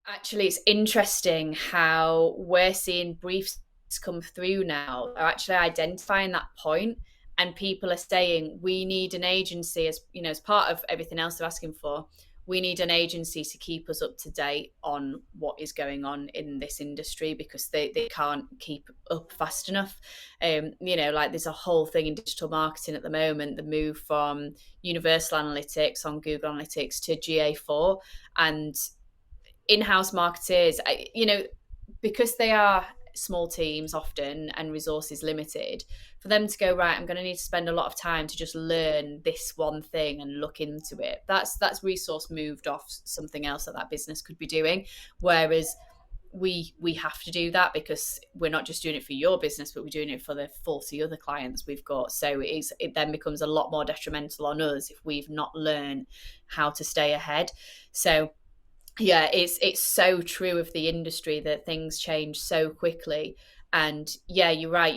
Actually, it's interesting how we're seeing briefs come through now are actually identifying that point, and people are saying we need an agency, as you know, as part of everything else they're asking for. We need an agency to keep us up to date on what is going on in this industry because they can't keep up fast enough. Like there's a whole thing in digital marketing at the moment, the move from Universal Analytics on Google Analytics to GA4, and in-house marketers, because they are small teams often and resources limited, for them to go, right, I'm going to need to spend a lot of time to just learn this one thing and look into it. That's resource moved off something else that business could be doing. Whereas we have to do that because we're not just doing it for your business, but we're doing it for the 40 other clients we've got. So it then becomes a lot more detrimental on us if we've not learned how to stay ahead. So yeah, it's so true of the industry that things change so quickly. And yeah, you're right.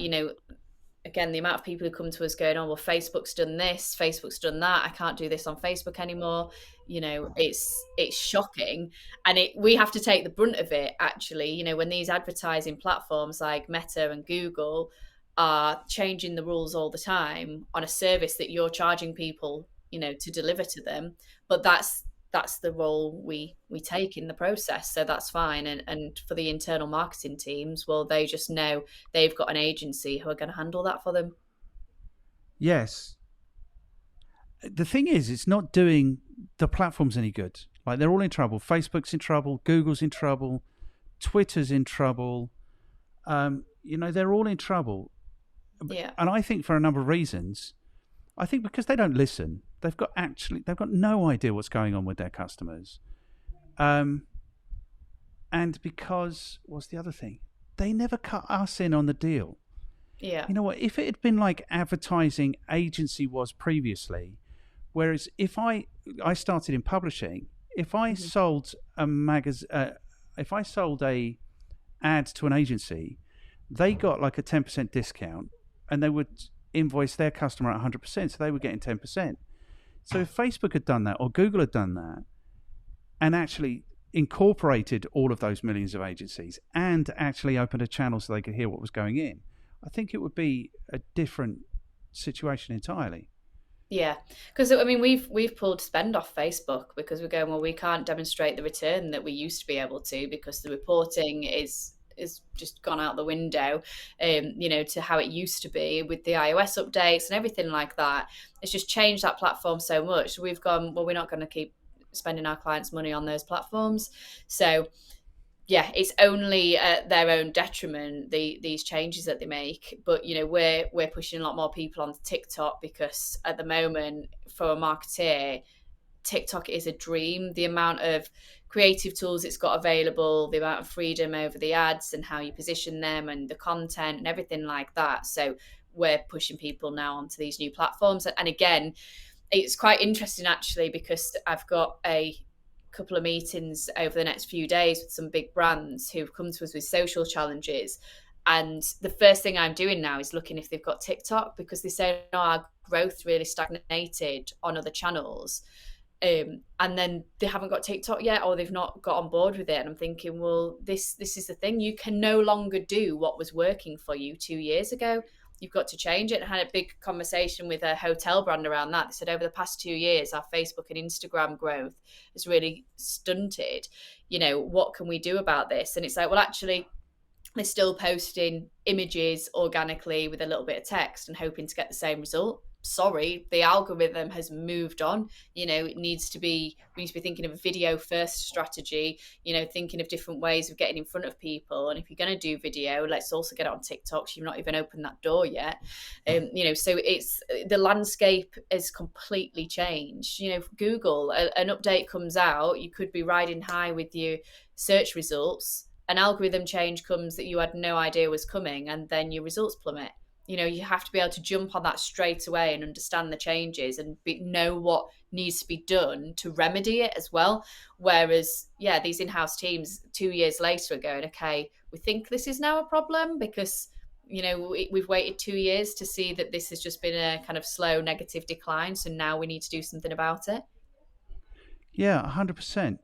Again, the amount of people who come to us going, oh, well, Facebook's done this, Facebook's done that, I can't do this on Facebook anymore. It's shocking. And we have to take the brunt of it, actually. When these advertising platforms like Meta and Google are changing the rules all the time on a service that you're charging people, to deliver to them. But that's the role we take in the process, so that's fine. And for the internal marketing teams, well, they just know they've got an agency who are going to handle that for them. Yes. The thing is, it's not doing the platforms any good. Like, they're all in trouble. Facebook's in trouble. Google's in trouble. Twitter's in trouble. They're all in trouble. Yeah. And I think for a number of reasons. I think because they don't listen. They've got no idea what's going on with their customers. And because, what's the other thing? They never cut us in on the deal. Yeah. You know what? If it had been like advertising agency was previously, whereas if I started in publishing, if I sold if I sold a ad to an agency, they got like a 10% discount, and they would invoice their customer at 100%, so they were getting 10%. So if Facebook had done that, or Google had done that, and actually incorporated all of those millions of agencies and actually opened a channel so they could hear what was going in, I think it would be a different situation entirely. Yeah, because I mean we've pulled spend off Facebook because we're going, well, we can't demonstrate the return that we used to be able to because the reporting is just gone out the window, to how it used to be with the iOS updates and everything like that. It's just changed that platform so much. So we've gone, well, we're not going to keep spending our clients' money on those platforms. So yeah, it's only at their own detriment, these changes that they make. But we're pushing a lot more people on TikTok because at the moment, for a marketeer, TikTok is a dream. The amount of creative tools it's got available, the amount of freedom over the ads and how you position them and the content and everything like that. So we're pushing people now onto these new platforms. And again, it's quite interesting actually because I've got a couple of meetings over the next few days with some big brands who've come to us with social challenges. And the first thing I'm doing now is looking if they've got TikTok because they say, no, our growth really stagnated on other channels. And then they haven't got TikTok yet, or they've not got on board with it. And I'm thinking, well, this is the thing. You can no longer do what was working for you 2 years ago. You've got to change it. I had a big conversation with a hotel brand around that. They said over the past 2 years, our Facebook and Instagram growth has really stunted. What can we do about this? And it's like, well, actually, they're still posting images organically with a little bit of text and hoping to get the same result. Sorry, the algorithm has moved on. We need to be thinking of a video first strategy, thinking of different ways of getting in front of people. And if you're going to do video, let's also get it on TikTok. So you've not even opened that door yet. So it's the landscape has completely changed. Google, an update comes out, you could be riding high with your search results. An algorithm change comes that you had no idea was coming, and then your results plummet. You have to be able to jump on that straight away and understand the changes and know what needs to be done to remedy it as well. Whereas, yeah, these in-house teams 2 years later are going, okay, we think this is now a problem because, we've waited 2 years to see that this has just been a kind of slow negative decline. So now we need to do something about it. Yeah, 100%.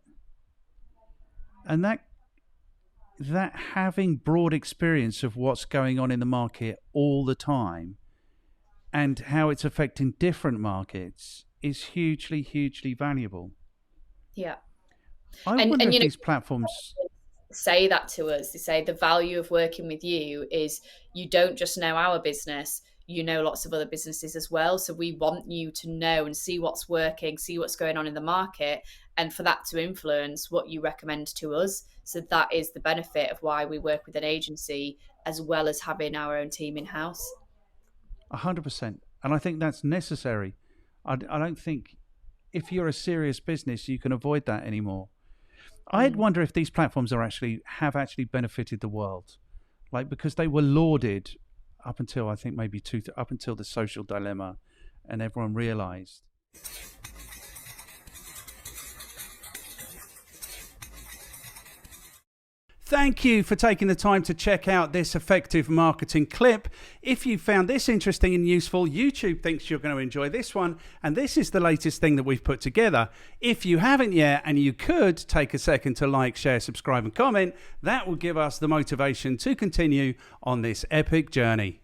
And that having broad experience of what's going on in the market all the time and how it's affecting different markets is hugely, hugely valuable. Yeah. I And wonder if you know, these platforms. say that to us. They say the value of working with you is you don't just know our business, you know lots of other businesses as well. So we want you to know and see what's working, see what's going on in the market, and for that to influence what you recommend to us. So that is the benefit of why we work with an agency as well as having our own team in house. 100%. And I think that's necessary. I don't think if you're a serious business, you can avoid that anymore. I'd wonder if these platforms have actually benefited the world, like because they were lauded up until I think maybe up until the social dilemma, and everyone realised. Thank you for taking the time to check out this effective marketing clip. If you found this interesting and useful, YouTube thinks you're going to enjoy this one, and this is the latest thing that we've put together. If you haven't yet, and you could take a second to like, share, subscribe and comment, that will give us the motivation to continue on this epic journey.